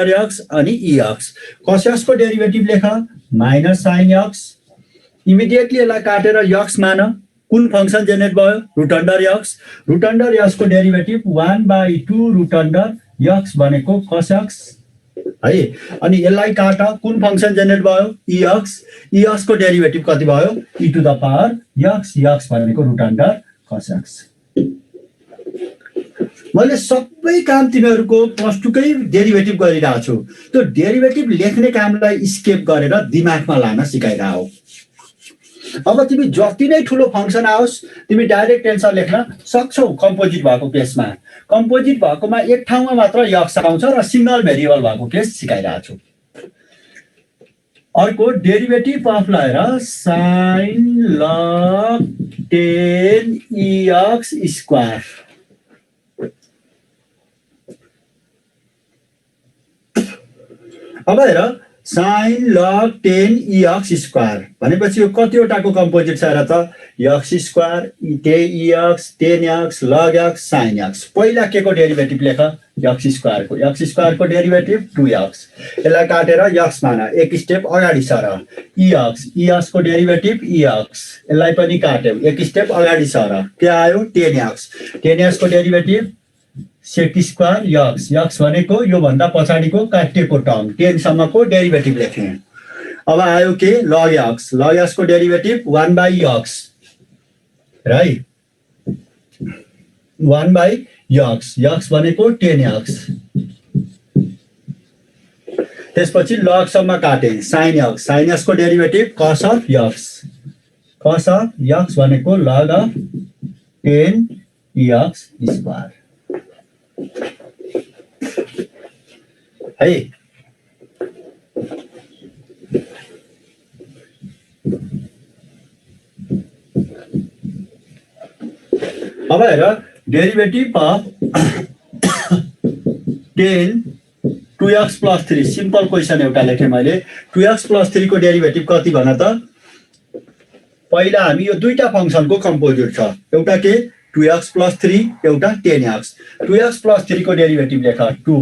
X अनि x cos x को derivative लेख माइनस sin x इमिडिएटली यसलाई काटेर x मान कुन फंक्सन जेनेरेट भयो रुट अन्डर x को डेरिभेटिभ 1/2 रुट अन्डर x भनेको cos x है अनि यसलाई काट कुन फंक्सन जेनेरेट भयो ex को डेरिभेटिभ कति भयो e to the power x भनेको रुट अन्डर cos x मैले सबै काम तिमीहरुको प्लस 2 कै डेरिभेटिभ गरिरहेको छु त्यो डेरिभेटिभ लेख्ने कामलाई स्केप गरेर दिमागमा लान सिकाइरा हो अब तिमी जति नै ठुलो फंक्सन आओस् तिमी डाइरेक्ट टेन्सर लेख्न सक्छौ कम्पोजिट भएको केसमा कम्पोजिट भएकोमा एक ठाउँमा मात्र x आउँछ र सिंगल भेरिएबल भएको केस सिकाइरहेको छु अर्को डेरिभेटिभ अफ लगाएर sin log 10 ex स्क्वायर अब हेर sin log 10 ex स्क्वायर भनेपछि यो कतिवटाको कम्पोजिट छ र त x square 10 ex 10x log x sin x पहिला के को डेरिभेटिभ लेख x स्क्वायर को डेरिभेटिभ 2x यसलाई काटेर x मान एक स्टेप अगाडि सर ex को डेरिभेटिभ ex यसलाई पनि काट्यौ एक स्टेप अगाडि सर के आयो 10x को डेरिभेटिभ sec स्क्वायर x भनेको यो भन्दा पछाडीको काटिएको टर्म 10 सम्मको डेरिभेटिभ लेख्ने अब आयो के log x को डेरिभेटिभ 1/x राइट 1/x भनेको 10x त्यसपछि log सम्म काटे sin x को डेरिभेटिभ cos of x भनेको log of 10 x स्क्वायर है अब हेर derivative of 10 2x + 3 simple question एउटा लेखे मैले 2x + 3 को डेरिभेटिभ कति भन त पहिला हामी यो दुईटा फंक्सनको कम्पोजिट छ एउटा के 2x + 3 एउटा 10x 2x + 3 को डेरिभेटिभ लेख 2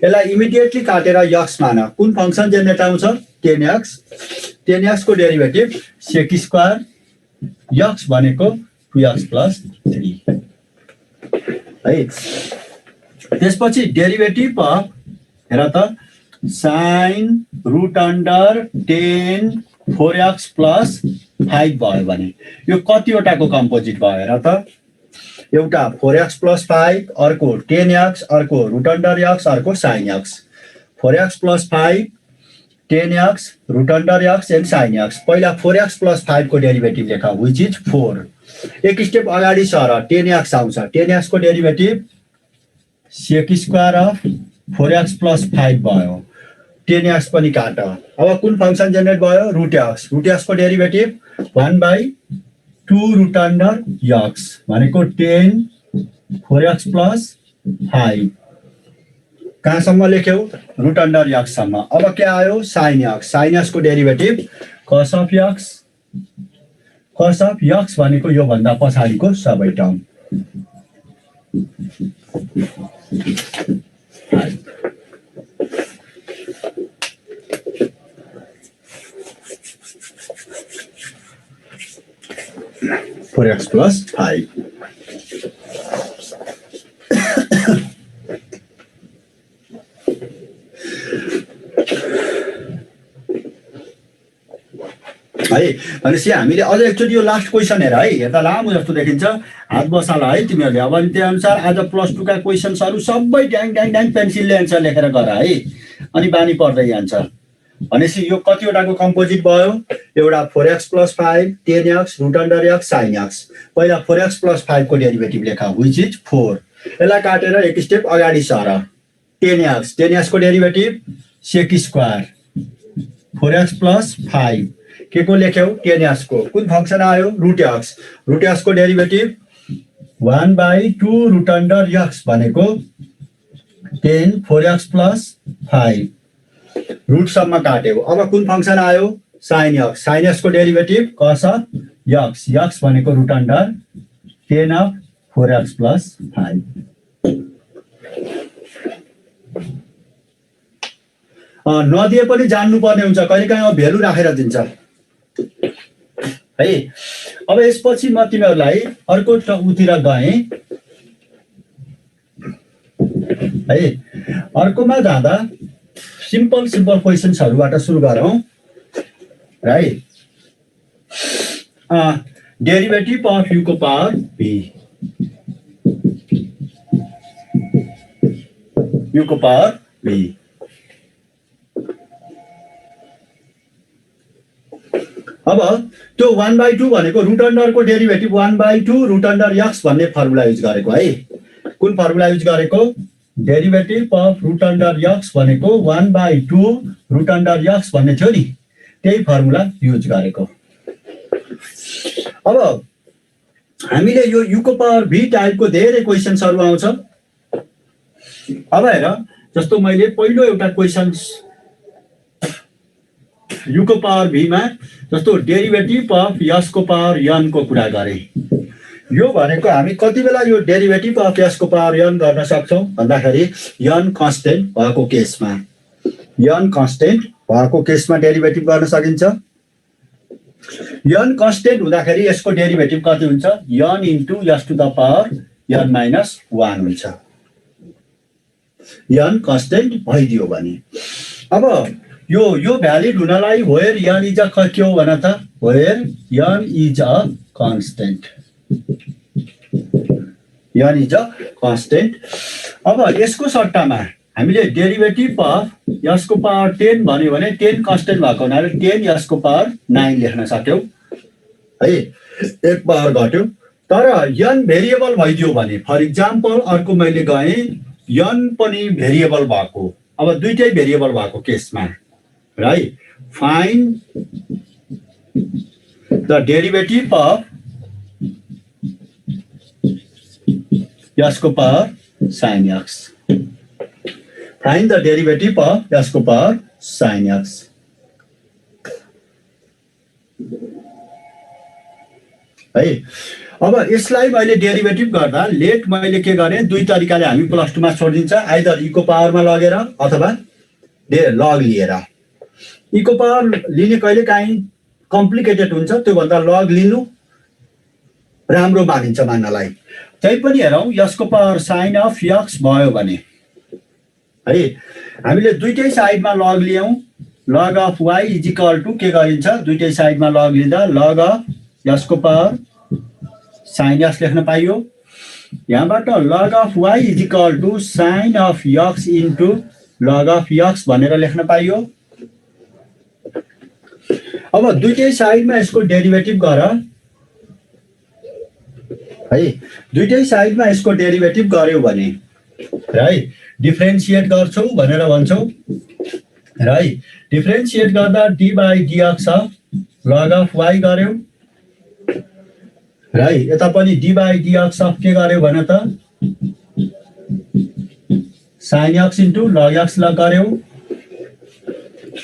यसलाई इमिडिएटली काटेर x मान कुन फंक्सन जेनेरेट आउँछ 10x को डेरिभेटिभ sec स्क्वायर x भनेको 2x + 3 है त्यसपछि डेरिभेटिभ अफ हेर त sin रुट अन्डर 10 4x + 5 भयो भने यो कतिवटाको कम्पोजिट भयो हेर त एउटा 4x + 5 अर्को 10x अर्को रुट अन्डर x अर्को sin x 4x + 5 10x root under x and sin x पहिला 4x + 5 को डेरिभेटिभ लेख व्हिच इज 4 एक स्टेप अगाडि सर 10x आउँछ 10x को derivative sec square of 4x + 5 भयो 10x पनि काट अब कुन फंक्सन जेनेरेट भयो रुट x को डेरिभेटिभ 1/2 रुट अन्डर x भनेको 10 4x + 5 कहाँसम्म लेख्यौ रुट अन्डर x सम्म अब के आयो sin x को डेरिभेटिभ cos of x भनेको यो भन्दा पछाडीको सबै टर्म for x + 5 है भनेपछि हामीले अझ एकचोटि यो लास्ट क्वेशन हेर है हेर्दा लामो जस्तो देखिन्छ हात बसाला है तिमीहरूले अब अनि त्यही अनुसार आज +2 का क्वेशन्सहरु सबै ड्याङ पेन्सिलले एन्सर लेखेर गर है अनि बानी पर्दै जान्छ भनेपछि यो कतिवटाको कम्पोजिट भयो एउटा 4x + 5 10x root under x sin x पहिला 4x + 5 को डेरिभेटिभ लेखा व्हिच इज 4 यसलाई काटेर एक स्टेप अगाडि सर 10x को डेरिभेटिभ sec स्क्वायर 4x + 5 के को लेख्यौ 10x को कुन फंक्सन आयो रुट x को डेरिभेटिभ 1/2 रुट अन्डर x भनेको 10 4x + 5 रूट सम्म काट्यौ अब कुन फंक्सन आयो sin x को डेरिभेटिभ cos of x भनेको रुट अन्डर 10 of 4x + 5 नदिए पनि जान्नुपर्ने हुन्छ, कहिलेकाहीँ भेल्यु राखेर दिन्छ है। अब यसपछि म तिमीहरूलाई अर्को उतिर गएँ है। अर्कोमा जाँदा सिम्पल क्वेसन्सहरूबाट सुरु गरौँ है। डेरिभेटिभ अफ यु को पावर भी, यु को पावर भी। अब त्यो 1/2 भनेको रुट अन्डरको डेरिभेटिभ 1/2 रुट अन्डर एक्स भन्ने फर्मुला युज गरेको है। कुन फर्मुला युज गरेको? Derivative of root under x भनेको 1/2 रुट अन्डर एक्स भन्ने थियो नि, त्यही फर्मुला युज गरेको। अब हामीले यो युको पावर भी टाइपको धेरै क्वेसन्सहरू आउँछ। अब हेर, जस्तो मैले पहिलो एउटा क्वेसन्स युको पावर भीमा जस्तो डेरिभेटिभ अफ यस को पावर एन को कुरा गरेँ। यो भनेको हामी कति बेला यो डेरिभेटिभ अफ यस को पावर एन गर्न सक्छौँ भन्दाखेरि एन कन्स्टेन्ट भएको केसमा, एन कन्स्टेन्ट भएको केसमा डेरिभेटिभ गर्न सकिन्छ। एन कन्स्टेन्ट हुँदाखेरि यसको डेरिभेटिभ कति हुन्छ? N into s to the power n minus 1 हुन्छ। एन कन्स्टेन्ट भइदियो भने अब यो भ्यालिड हुनलाई वेयर एन इज अ के हो भन त? Where n is a constant, n is a constant. अब यसको सट्टामा हामीले डेरिभेटिभ अफ यसको पावर 10 भन्यो भने 10 कन्स्टेन्ट भएको हुनाले 10 यसको पावर 9 लेख्न सक्यौँ है। एक पावर घट्यो। तर एन भेरिएबल भइदियो भने, फर इक्जाम्पल अर्को मैले गएँ एन पनि भेरिएबल भएको, अब दुईटै भेरिएबल भएको केसमा right, find the derivative of s को power sin x, find the derivative of s को पावर sin x है। अब यसलाई मैले डेरिभेटिभ गर्दा लेट मैले के गरेँ, दुई तरिकाले हामी प्लस 2 मा छोडिदिन्छ, आइदर ई को पावरमा लगेर अथवा लग लिएर। ई को पावर लिने कहिलेकाहीँ कम्प्लिकेटेड हुन्छ, त्योभन्दा लग लिनु राम्रो मानिन्छ मान्नलाई। त्यही पनि हेरौँ, यसको पावर साइन अफ एक्स भयो भने है हामीले दुईटै साइडमा लग लियौँ। Log of y is equal to के गरिन्छ? दुईटै साइडमा लग लिँदा लग अफ यसको पावर साइन एक्स लेख्न पाइयो। यहाँबाट log of y is equal to sine of x into log of x भनेर लेख्न पाइयो। अब दुईटै साइडमा यसको डेरिभेटिभ गर है। दुईटै साइडमा यसको डेरिभेटिभ गर्यो भने है डिफ्रेन्सिएट गर्छौ भनेर भन्छौ है। डिफ्रेन्सिएट गर्दा d by dx of log of y गर्यो है। यता पनि डी बाई डिएक्स अफ के गर्यो भने त sign x into log x गर्यो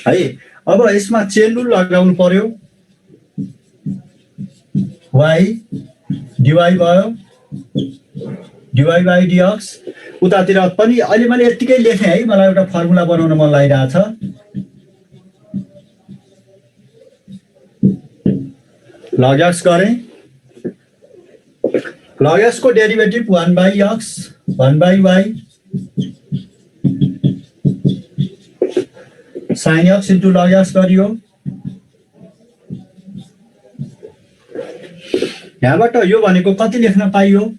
है। अब यसमा चेन रुल लगाउनु पर्यो। वाइ डिवाई भयो, डिवाई बाई डिएक्स। उतातिर पनि अहिले मैले यतिकै लेखेँ है, मलाई एउटा फर्मुला बनाउन मन लागिरहेछ। लग एक्स गरेँ, लग एक्स को derivative 1 by x 1 by y sine x into log x गरियो। यहाँबाट यो भनेको कति लेख्न पाइयो?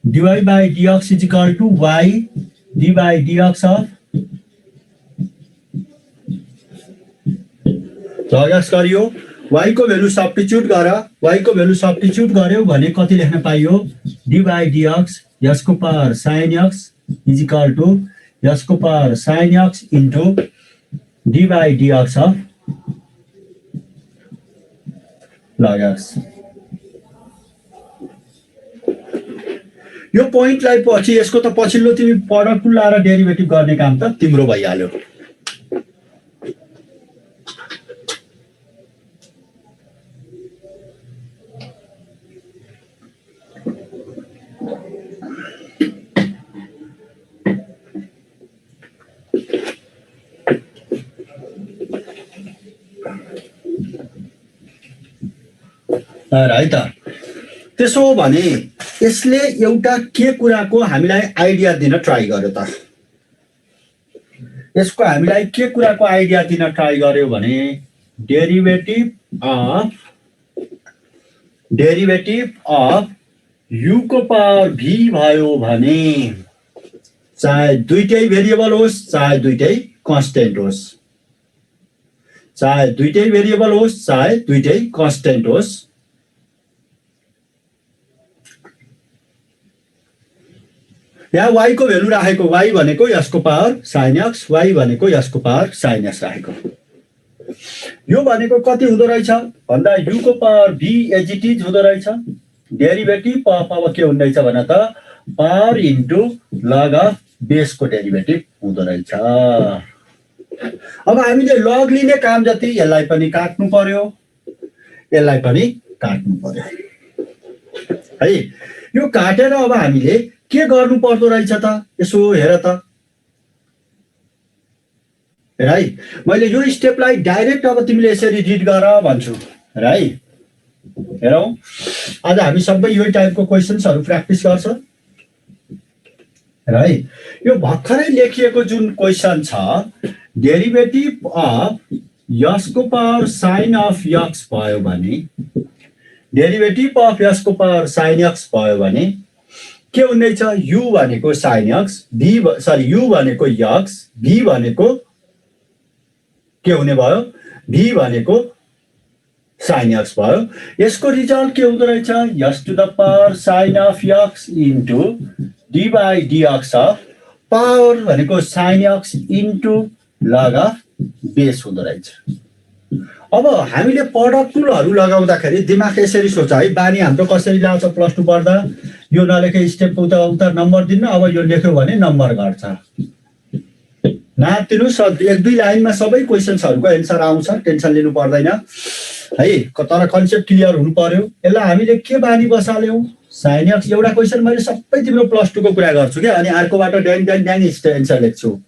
D y by d x is equal to y d by dx of log x गरियो। वाइ को भ्यालु सब्स्टिट्युट गर, वाइ को भ्यालु सब्स्टिट्युट गर्यो भने कति लेख्न पाइयो? डी बाई डिएक्स यसको power sine x is equal to यसको power sine x into D by dx of log x. यो पोइन्टलाई पछि यसको त पछिल्लो तिमी प्रडक्ट लाएर डेरिभेटिभ गर्ने काम त तिम्रो भइहाल्यो। है त। त्यसो हो भने यसले एउटा के कुराको हामीलाई आइडिया दिन ट्राई गर्यो त, यसको हामीलाई के कुराको आइडिया दिन ट्राई गर्यो भने डेरिभेटिभ अफ u को पावर v भयो भने चाहे दुईटै भेरिएबल होस् चाहे दुईटै कन्स्टेन्ट होस्, चाहे दुईटै भेरिएबल होस् चाहे दुईटै कन्स्टेन्ट होस्, यहाँ y को भेल्यु राखेको, y भनेको यसको पावर sin x, y भनेको यसको पावर sin x राखेको। यो भनेको कति हुँदो रहेछ भन्दा u को power v as it is हुँदो रहेछ, डेरिभेटिभ अफ अब के हुँदैछ भने त पावर इन्टु लग अफ बेसको डेरिभेटिभ हुँदो रहेछ। अब हामीले लग लिने काम जति यसलाई पनि काट्नु पर्यो, यसलाई पनि काट्नु पर्यो है। यो काटेर अब हामीले के गर्नु पर्दो रहेछ त, यसो हेर त है। मैले यो स्टेपलाई डाइरेक्ट अब तिमीले यसरी रिड गर भन्छु है। हेरौ आज हामी सबै यो टाइपको क्वेशन्सहरु प्र्याक्टिस गर्छ है। यो भर्खरै लेखिएको जुन क्वेशन छ डेरिभेटिभ अफ x को पावर sin अफ x भयो भने, डेरिभेटिभ अफ x को पावर sin x भयो भने के हुँदैछ, u भनेको sin x, u भनेको x, v भनेको के हुने भयो, v भनेको sin x भयो। यसको रिजल्ट के हुँदो रहेछ, s to the power sin of x into d by dx of power भनेको sin x into log of base हुँदो रहेछ। अब हामीले प्रडक्ट टुलहरु लगाउँदाखेरि दिमाग यसरी सोच है, बानी हाम्रो कसरी लाग्छ प्लस 2 पढ्दा, यो नलेखे स्टेप उता उता नम्बर दिनु, अब यो लेख्यो भने नम्बर घट्छ। नातिनु सब एक दुई लाइनमा सबै क्वेशन्सहरुको एन्सर आउँछ, टेन्सन लिनु पर्दैन है। तर कन्सेप्ट क्लियर हुनु पर्यो। यसलाई हामीले के बानी बसाल्यौ, sin x एउटा क्वेशन मैले सबै तिम्रो प्लस 2 को कुरा गर्छु के, अनि अर्कोबाट ड्याङ ड्याङ ड्याङ एन्सर लेख्छु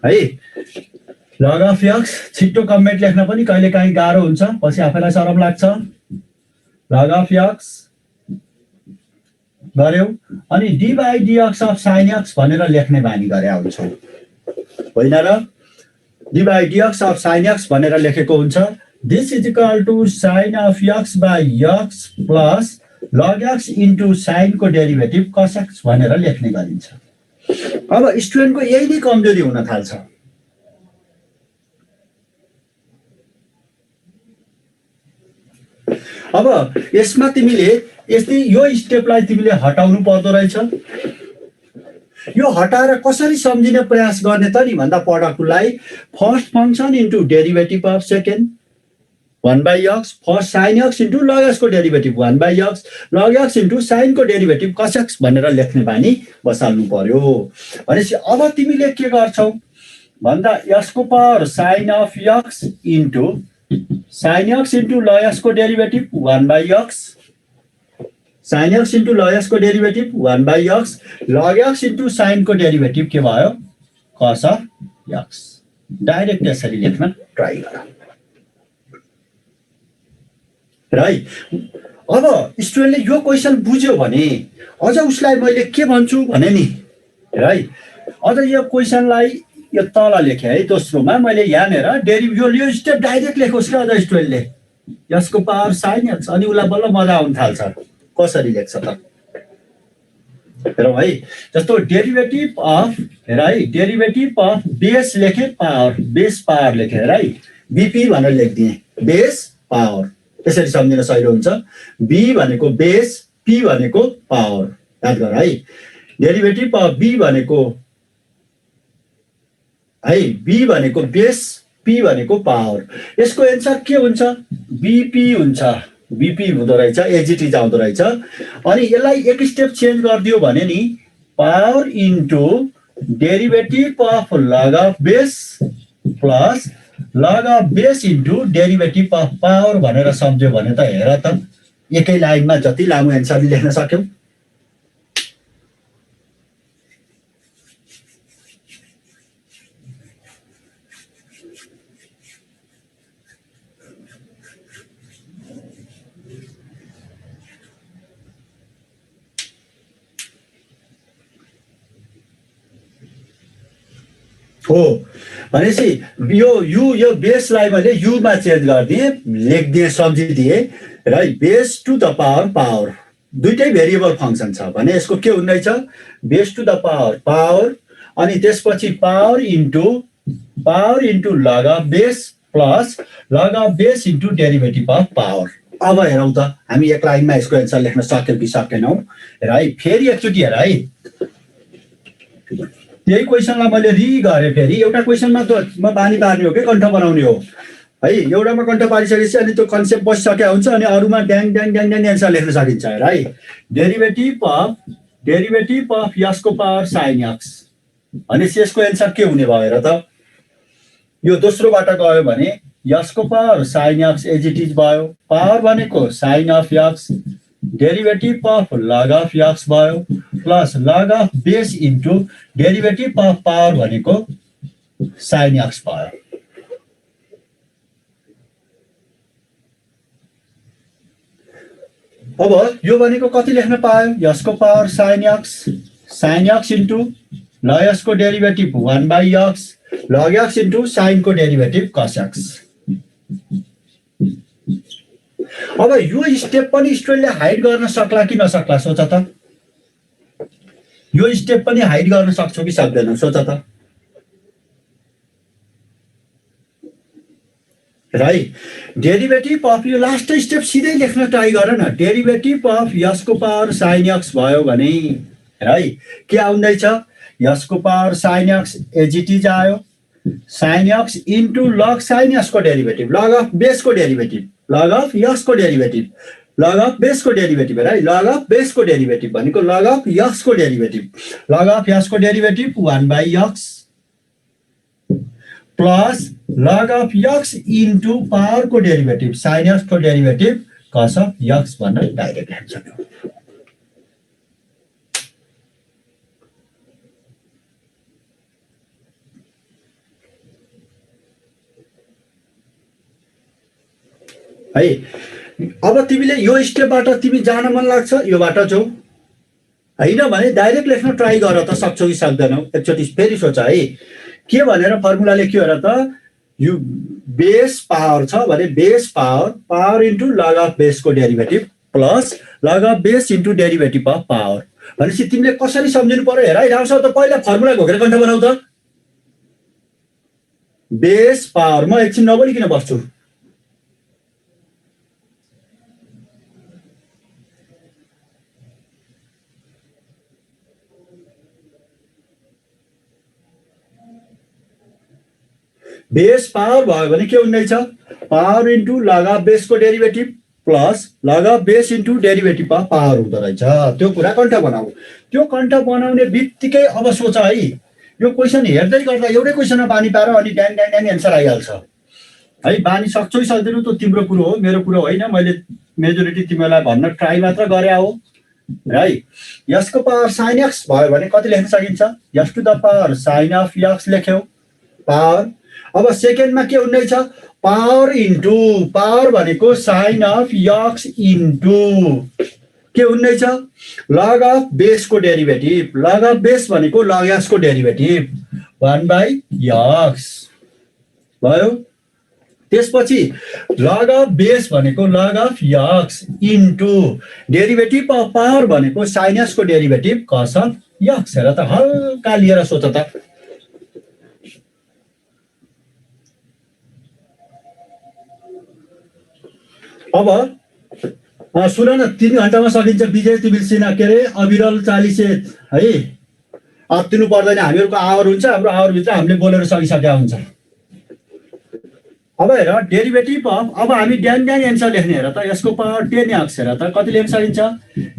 है। log of x छिटो कमेन्ट लेख्न पनि कहिलेकाहीँ गाह्रो हुन्छ, पछि आफैलाई शरम लाग्छ। log of x गर्यौ अनि d by dx of sin x भनेर लेख्ने बानी गरे हुन्छौ होइन र। d by dx of sin x भनेर लेखेको हुन्छ, this is equal to sin of x by x plus log x into sin को डेरिभेटिभ cos x भनेर लेख्ने गरिन्छ। अब स्टुडेन्टको यही नै कमजोरी हुन थाल्छ। अब यसमा तिमीले यस्तै यो स्टेपलाई तिमीले हटाउनु पर्दो रहेछ। यो हटाएर कसरी सम्झिने प्रयास गर्ने त नि भन्दा प्रडक्टलाई first function into derivative of second 1 by x, first sin x into log x को derivative 1 by x, log x into sin को डेरिभेटिभ cos x भनेर लेख्ने बानी बसाल्नु पर्यो। भनेपछि अब तिमीले के गर्छौ भन्दा x को power sin of x into sin x into log x को derivative 1 by x, sin x into log x को derivative 1 by x, log x into sin को डेरिभेटिभ के भयो cos of x। डाइरेक्ट यसरी लेख्न try गर है। अब स्टुडेन्टले यो क्वेशन बुझ्यो भने अझ उसलाई मैले के भन्छु भने नि है, अझ यो क्वेशनलाई यो तल लेखे है, दोस्रोमा मैले यहाँनिर यो स्टेप डाइरेक्ट लेखोस् क्या अझ स्टुडेन्टले, यसको पावर sin x, अनि उसलाई बल्ल मजा आउन थाल्छ कसरी लेख्छ त। हेरौँ है, जस्तो डेरिभेटिभ अफ हेर है, डेरिभेटिभ अफ बेस लेखे पावर, बेस पावर लेखे हेर है, बीपी भनेर लेखिदिएँ, बेस पावर, त्यसरी सम्झिन सजिलो हुन्छ। बी भनेको बेस, पी भनेको पावर, याद गर है। डेरिभेटिभ अफ बी भनेको है, बी भनेको बेस, पी भनेको पावर। यसको एन्सर के हुन्छ, बीपी हुन्छ, बीपी हुँदो रहेछ, एजिटी आउँदो रहेछ। अनि यसलाई एक स्टेप चेन्ज गरिदियो भने नि power into derivative of log of base plus log of base into derivative of power भनेर सम्झ्यो भने त हेर त एकै लाइनमा जति लामो एन्सर लेख्न सक्यौ। हो भनेपछि यो बेसलाई मैले युमा चेन्ज गरिदिएँ, लेखिदिएँ, सम्झिदिएँ र बेस टु द पावर दुइटै भेरिएबल फङ्सन छ भने यसको के हुँदैछ, बेस टु द पावर अनि त्यसपछि power into log of base plus log of base into derivative of power. अब हेरौँ त हामी एक लाइनमा यसको एन्सर लेख्न सक्यौँ कि सकेनौँ। हेर है, फेरि एकचोटि हेर है, यही क्वेसनलाई मैले गरेँ। फेरि एउटा क्वेसनमा त म बानी पार्ने हो कि कण्ठ बनाउने हो है। एउटामा कण्ठ पारिसकेपछि अनि त्यो कन्सेप्ट बसिसकेको हुन्छ अनि अरूमा ड्याङ ड्याङ ड्याङ ड्याङ एन्सर लेख्न सकिन्छ। हेर है, डेरिभेटिभ अफ यसको पावर साइन एक्स भनेपछि यसको एन्सर के हुने भयो हेर त। यो दोस्रोबाट गयो भने यसको power sine x as it is भयो, पावर भनेको sine of x, derivative of log of x भयो plus log of base into derivative of power भनेको साइन एक्स भयो। अब यो भनेको कति लेख्न पायो, यसको पावर साइन एक्स इन्टु ल यसको derivative 1/x log x into साइनको डेरिभेटिभ कस एक्स। अब यो स्टेप पनि स्टुडेन्टले हाइड गर्न सक्ला कि नसक्ला सोच त। यो स्टेप पनि हाइड गर्न सक्छौ कि सक्दैनौ सोच त। राइट, डेरिभेटिभ अफ यो लास्ट स्टेप सिधै लेख्न ट्राई गर न। डेरिभेटिभ अफ यसको पावर साइन एक्स भयो भने है के आउँदैछ, यसको power sine x as it is आयो, sine x into log sine एक्सको डेरिभेटिभ लग अफ बेसको डेरिभेटिभ लग अफ यसको डेरिभेटिभ लग अफ बेसको डेरिभेटिभ है। लग अफ बेसको डेरिभेटिभ भनेको लग अफ यसको डेरिभेटिभ लग अफ यसको derivative 1/x plus log of x into पावरको डेरिभेटिभ साइन एक्सको डेरिभेटिभ कस अफ एक्स भनेर डाइरेक्ट लेख्न सक्यौँ। है, अब तिमीले यो स्टेपबाट तिमी जान मन लाग्छ यो बाटो छौ होइन भने डाइरेक्ट लेख्न ट्राई गर त, सक्छौ कि सक्दैनौ एकचोटि फेरि सोच है। के भनेर फर्मुला लेख्यो हेर त, यो बेस पावर छ भने base power into log of बेसको derivative plus log of base into derivative of power भनेपछि तिमीले कसरी सम्झिनु पर्यो हेर है। राम्रोसँग त पहिला फर्मुला घोकेर कण्ठ बनाऊ त। बेस पावर, म एकछिन नबोलिकन बस्छु। बेस पावर भयो भने के हुँदैछ, पावर इन्टु लग अफ बेसको derivative plus log of base into derivative of power हुँदो रहेछ। त्यो कुरा कण्ठ बनाऊ। त्यो कण्ठ बनाउने बित्तिकै अब सोच है, यो क्वेसन हेर्दै गर्दा एउटै क्वेसनमा बानी पार अनि ड्याङ ड्याङ ड्याङ एन्सर आइहाल्छ है। बानी सक्छौ कि सक्दैनौ त्यो तिम्रो कुरो हो, मेरो कुरो होइन। मैले मेजोरिटी तिमीलाई भन्न ट्राई मात्र गरे हो है। यसको पावर साइन एक्स भयो भने कति लेख्न सकिन्छ, x to the power sine of x लेख्यौ पावर। अब सेकेन्डमा के हुँदैछ, पावर इन्टु पावर भनेको साइन अफ एक्स इन्टु के हुँदैछ, लग अफ बेसको डेरिभेटिभ लग अफ बेस भनेको लग एक्सको डेरिभेटिभ 1/x भयो। त्यसपछि लग अफ बेस भनेको log of x into derivative of power भनेको साइन एक्सको डेरिभेटिभ कस अफ एक्स। हेर त, हल्का लिएर सोच त। अब सुन न, 3 घन्टामा सकिन्छ विजय तिमिल सिन्हा के अरे अविरल चालिसे है। अत्तिनु पर्दैन, हामीहरूको आवर हुन्छ, हाम्रो आवरभित्र हामीले बोलेर सकिसकेका हुन्छ। अब हेर डेरिभेटिभ अफ, अब हामी ड्याङ ड्याङ एन्सर लेख्ने हेर त। यसको पावर 10x हेर त कति लेख्न सकिन्छ,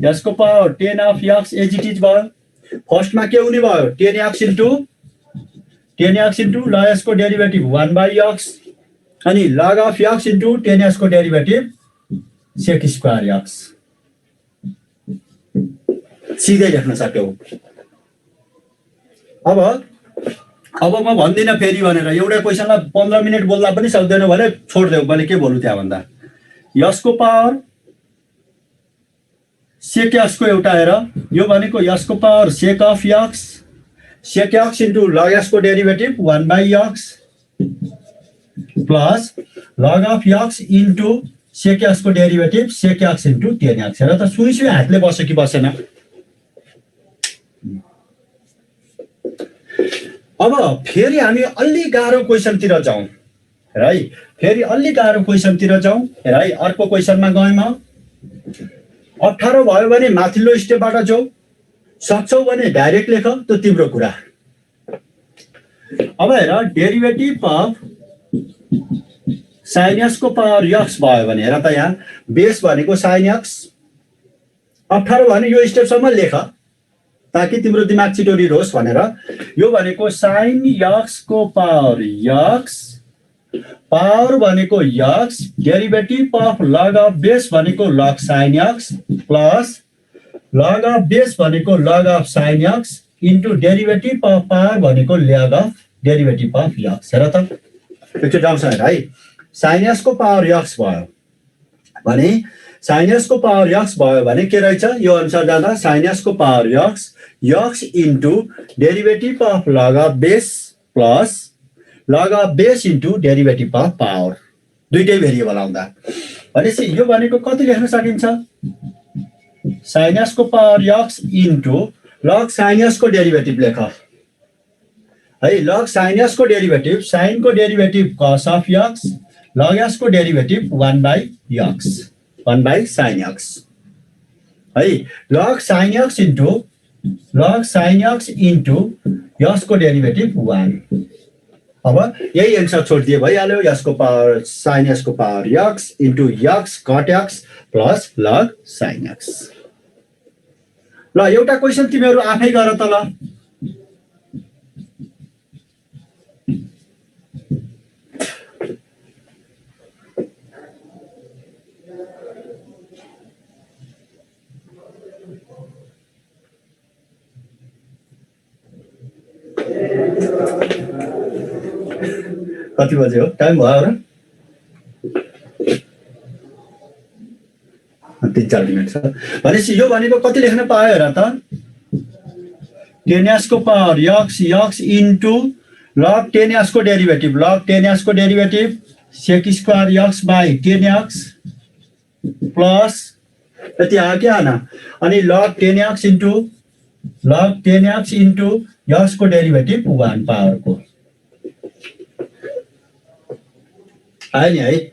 यसको power 10 of x as it is भयो। फर्स्टमा के हुने भयो, 10x इन्टु ल यसको डेरिभेटिभ 1/x अनि log of x into 10x को डेरिभेटिभ सेक स्क्वायर एक्स सिधै लेख्न सक्यौ। अब म भन्दिनँ फेरि भनेर, एउटा क्वेसनलाई 15 मिनट बोल्दा पनि सक्दैन भने छोडिदेऊ। मैले के बोल्नु त्यहाँ भन्दा, यसको पावर सेक एक्सको एउटा हेर, यो भनेको यसको power sake of x sec x into log x को derivative 1 by x plus log of x into sec x को derivative sec x into tan x। हेर त सुई हातले बस्यो कि बसेन। अब फेरि हामी अलि गाह्रो क्वेसनतिर जाउँ। हेर है, फेरि अलि गाह्रो क्वेसनतिर जाउँ। हेर है, अर्को क्वेसनमा गएँ म। 18 भयो भने माथिल्लो स्टेपबाट जाऊ, सक्छौ भने डाइरेक्ट लेख, त्यो तिम्रो कुरा। अब हेर, डेरिभेटिभ अफ sin x को पावर x भयो भने हेर त यहाँ बेस भनेको sin x 18 भने यो स्टेपसम्म लेख ताकि तिम्रो दिमाग छिटो रिरोस् भनेर। यो भनेको sin x को पावर x, पावर भनेको x, derivative of log of base भनेको log sin x plus log of base भनेको log of sin x into derivative of power भनेको log of derivative of x। हेर त एकचोटि आउँछ हेर है, sin x को पावर x भयो भने sin x को पावर x भयो भने के रहेछ, यो अनुसार जाँदा sin x को power x into derivative of log of base plus log of base into derivative of power, दुईटै भेरिएबल आउँदा। भनेपछि यो भनेको कति लेख्न सकिन्छ, sin x को power x into log sin x को डेरिभेटिभ लेख है। log sin x को डेरिभेटिभ, sin को derivative cos of x, log x को derivative 1 by x, 1 by sin x है। log sin x into x को derivative 1। अब यही एन्सर छोडिदिए भइहाल्यो, x को पावर sin x को power x into x cot x plus log sin x। ल एउटा क्वेसन तिमीहरू आफै गर त ल। कति बजे हो, टाइम भयो र? 3-4 मिनट छ। भनेपछि यो भनेको कति लेख्न पायो हेर त, tan x को power x into log tan x को डेरिभेटिभ, log tan x को derivative sec square x by tan x plus यति आयो क्या आना, अनि log tan x into x को डेरिभेटिभ 1 पावरको आयो नि है।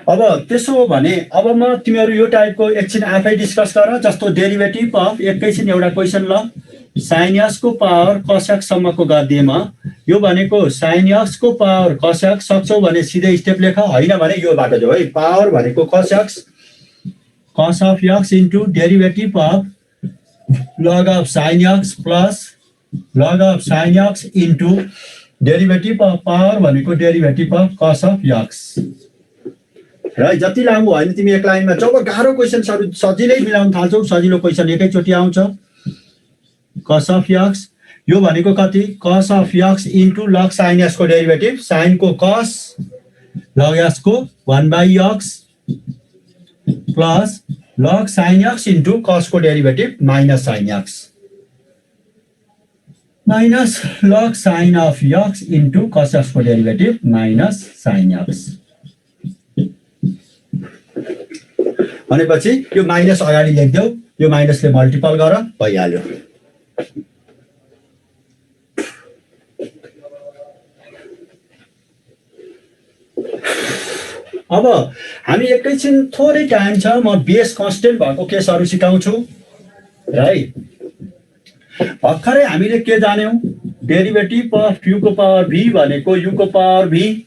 अब त्यसो हो भने अब म तिमीहरू यो टाइपको एकछिन आफै डिस्कस गर, जस्तो डेरिभेटिभ अफ एकैछिन एउटा क्वेसन ल, sin x को पावर cos x सम्मको गरिदिए म। यो भनेको sin x को पावर cos x, सक्छौ भने सिधै स्टेप लेख, होइन भने यो बाटो जाऊ है। पावर भनेको cos of x into derivative of log of sin x plus log of sin x into derivative of power भनेको derivative of cos of x। र जति लामो होइन तिमी एक लाइनमा, जब गाह्रो क्वेसनहरू सजिलै मिलाउन थाल्छौ, सजिलो क्वेसन एकैचोटि आउँछ। cos अफ x यो भनेको कति, cos of x into log sin x को डेरिभेटिभ, sin को cos log x को 1 by x plus log sin x into cos को derivative minus sin x minus log sin of x into cos x को derivative minus sin x। भनेपछि यो minus अगाडि लेख्देऊ, यो माइनसले multiple गर, भइहाल्यो। अब हामी एकैछिन थोरै टाइम छ, म बेस कन्स्टेन्ट भएको केसहरू सिकाउँछु है। भर्खरै हामीले के जान्यौँ, डेरिभेटिभ अफ u को पावर v भनेको u को power v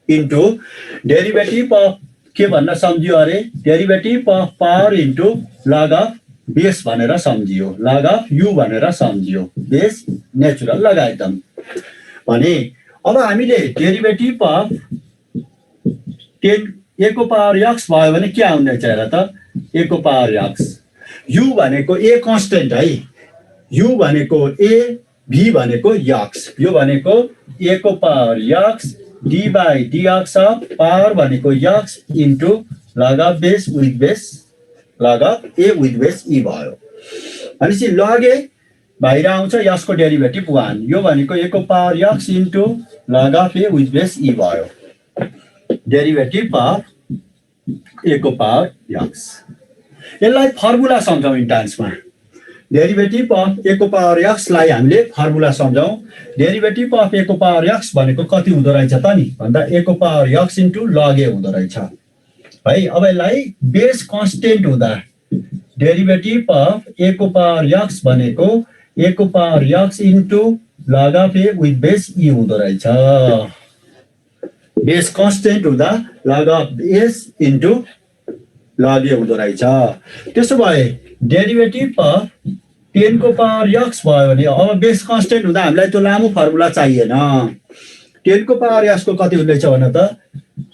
into derivative of के भन्न सम्झियो अरे, derivative of power into log of base भनेर सम्झियो, log अफ u भनेर सम्झियो, बेस नेचुरल लगाए एकदम। भने अब हामीले डेरिभेटिभ अफ a को पावर x भयो भने के आउने छ हेर त, a को पावर x, u भनेको a कन्स्टेन्ट है, u भनेको a, v भनेको x, यो भनेको a को power x d by dx of power भनेको x into log of base with base, log of a with base e भयो। भनेपछि log a बाहिर आउँछ यसको डेरिभेटिभ 1 यो भनेको a को power x into log of a with base e भयो डेरिभेटिभ अफ a को पावर x यसलाई फर्मुला सम्झौँ इन्टान्समा डेरिभेटिभ अफ a को पावर x लाई हामीले फर्मुला सम्झौँ डेरिभेटिभ अफ a को पावर x भनेको कति हुँदो रहेछ त नि भन्दा a को power x into log a हुँदो रहेछ है अब यसलाई बेस कन्स्टेन्ट हुँदा डेरिभेटिभ अफ a को पावर x भनेको a को power x into log of a with base e हुँदो रहेछ बेस कन्स्टेन्ट हुँदा log of s into log a हुँदो रहेछ त्यसो भए डेरिभेटिभ अफ 10 को पावर x भयो भने अब बेस कन्स्टेन्ट हुँदा हामीलाई त्यो लामो फर्मुला चाहिएन 10 को पावर x को कति हुँदैछ भने त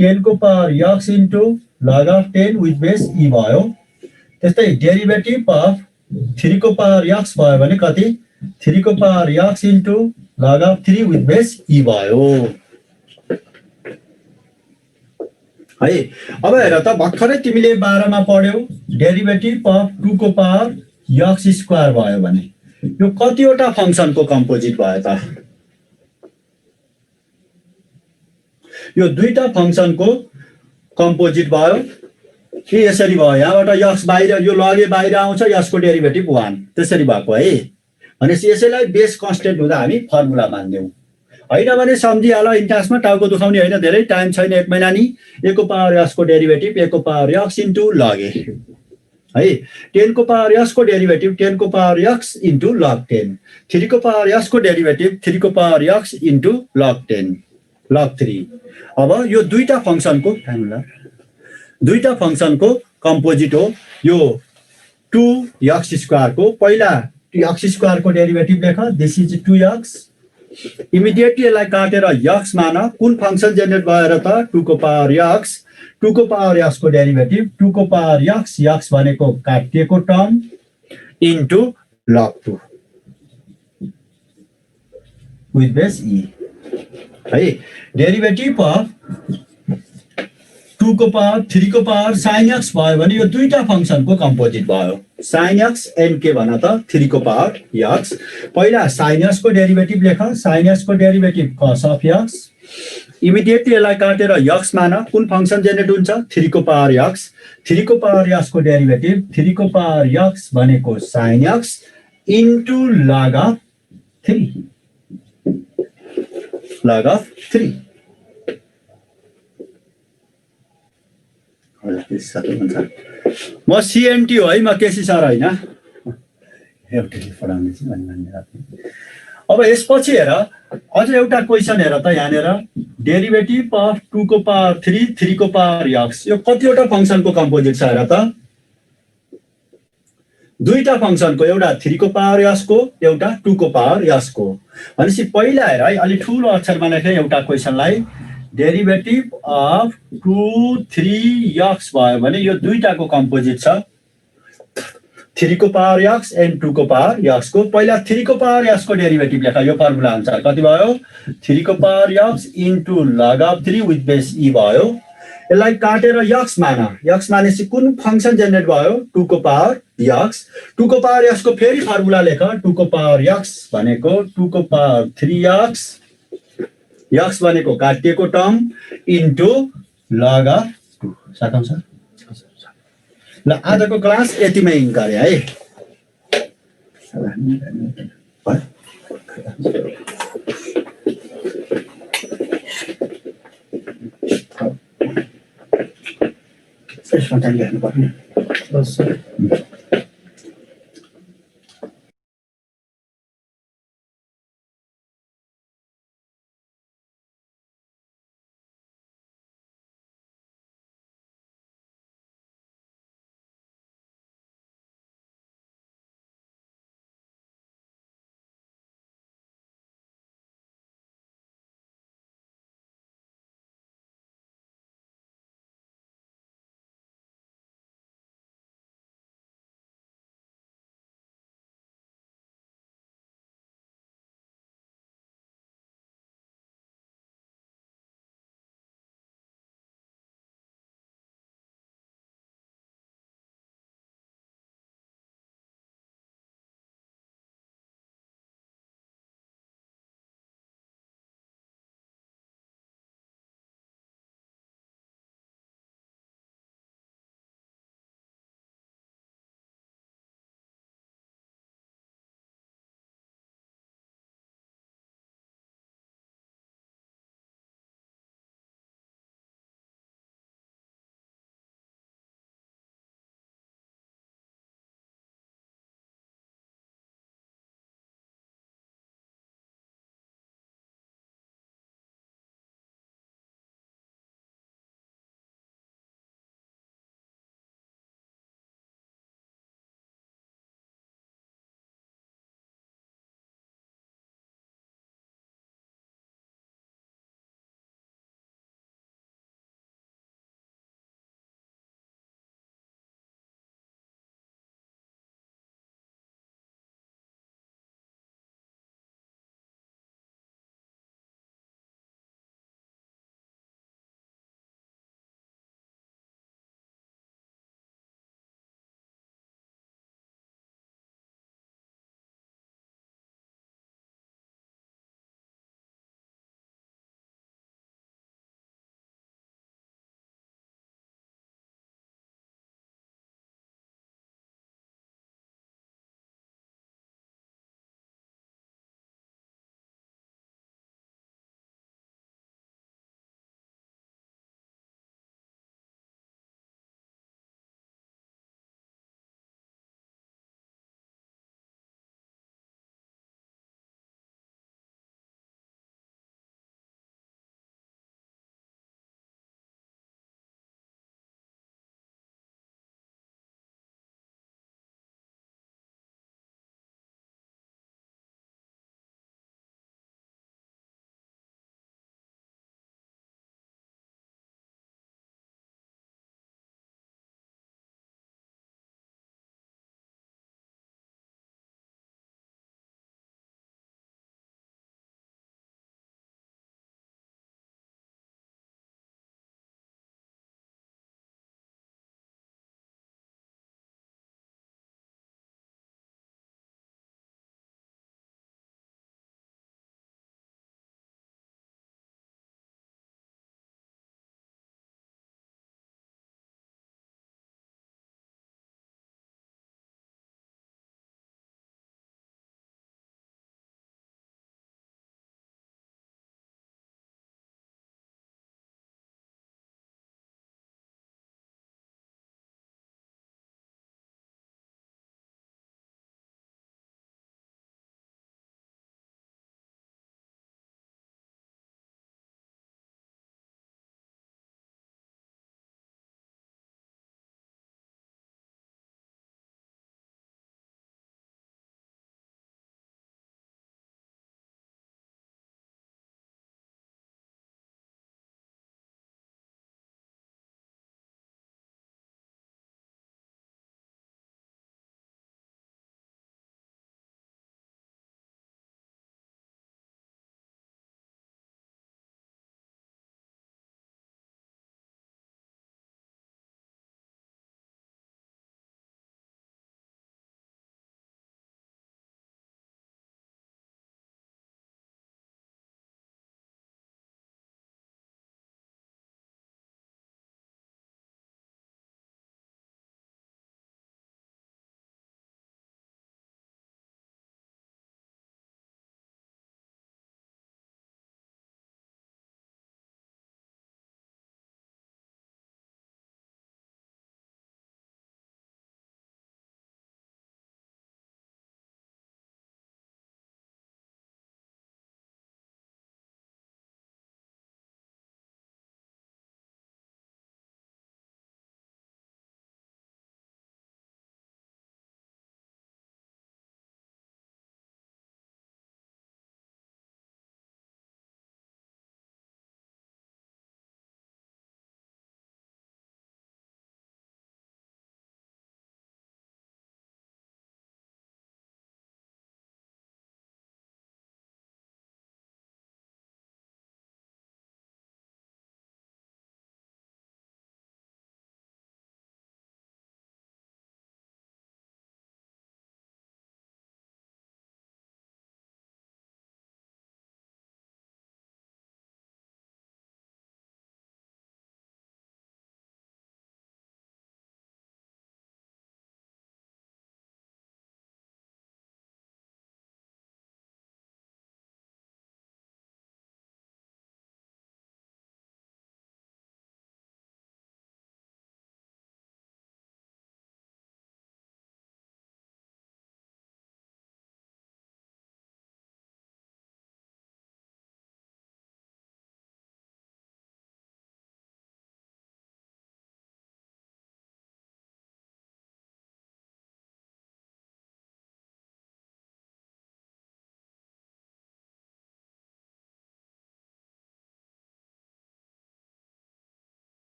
10 को power x into log of 10 with base e भयो त्यस्तै डेरिभेटिभ अफ 3 को पावर x भयो भने कति 3 को power x into log of 3 with base e भयो है अब हेर त भर्खरै तिमीले 12 मा पढ्यौ डेरिभेटिभ अफ 2 को पावर x स्क्वायर भयो भने यो कतिवटा फंक्सनको कम्पोजिट भयो त यो दुईटा फंक्सनको कम्पोजिट भयो कि यसरी भयो यहाँबाट x बाहिर यो लगे बाहिर आउँछ यसको डेरिभेटिभ 1 त्यसरी भएको है भनेपछि यसैलाई बेस कन्स्टेन्ट हुँदा हामी फर्मुला मान्दैनौ हैन भने सम्झिहाल इन्टासमा टाउको दुखाउने हैन धेरै टाइम छैन एक महिना नि a को पावर x को डेरिभेटिभ a को power x into log a है 10 को पावर x को डेरिभेटिभ 10 को पावर x इन्टु log 10 3 को पावर x को डेरिभेटिभ 3 को power x into log 10 log 3 अब यो दुईटा फंक्सनको दुईटा फंक्सनको कम्पोजिट हो यो 2x स्क्वायर को पहिला x स्क्वायर को डेरिभेटिभ लेख दिस इज 2x इमिडिएटली यसलाई काटेर x मान कुन फंक्सन जेनेरेट भएर त 2 को पावर x 2 को पावर x को डेरिभेटिभ 2 को पावर x भनेको काटिएको term into log 2 with base e है डेरिभेटिभ अफ 2 को पावर 3 को पावर sin x भयो भने यो दुईटा फंक्सनको कम्पोजिट भयो sin x n के भन त 3 को पावर x पहिला sin x को डेरिभेटिभ लेख sin x को derivative cos of x immediately यसलाई काटेर x मान कुन फंक्सन जेनेरेट हुन्छ 3 को पावर x 3 को पावर x को डेरिभेटिभ 3 को पावर x भनेको sin x into log of 3 म सीएनटी हो है म केसी सर हैन एउटै पढाउने छु भन्ने मान्ने अब यसपछि हेर अझ एउटा क्वेशन हेर त यहाँनेर डेरिभेटिभ अफ 2 को पावर 3 3 को पावर x यो कतिवटा फंक्सनको कम्पोजिट छ हेर त दुईटा फंक्सनको एउटा 3 को पावर x को एउटा 2 को पावर x को भनेपछि पहिला हेर है अलि ठूलो अक्षरमा लेखे एउटा क्वेशनलाई डेरिभेटिभ अफ 2 3x भयो भने यो दुईटाको कम्पोजिट छ 3 को पावर x एन्ड 2 को पावर x को पहिला 3 को पावर x को डेरिभेटिभ लेख यो फर्मुला अनुसार कति भयो 3 को power x into log of 3 with base e भयो यसलाई काटेर x मानेपछि कुन फंक्सन जेनेरेट भयो 2 को पावर x 2 को पावर x को फेरि फर्मुला लेख 2 को पावर x भनेको 2 को पावर 3x x भनेको काटिएको टर्म इन्टु log अफ 2 साथौं सर ल आजको क्लास यतिमै इन गरे है यसमा टाइम हेर्नु पर्ने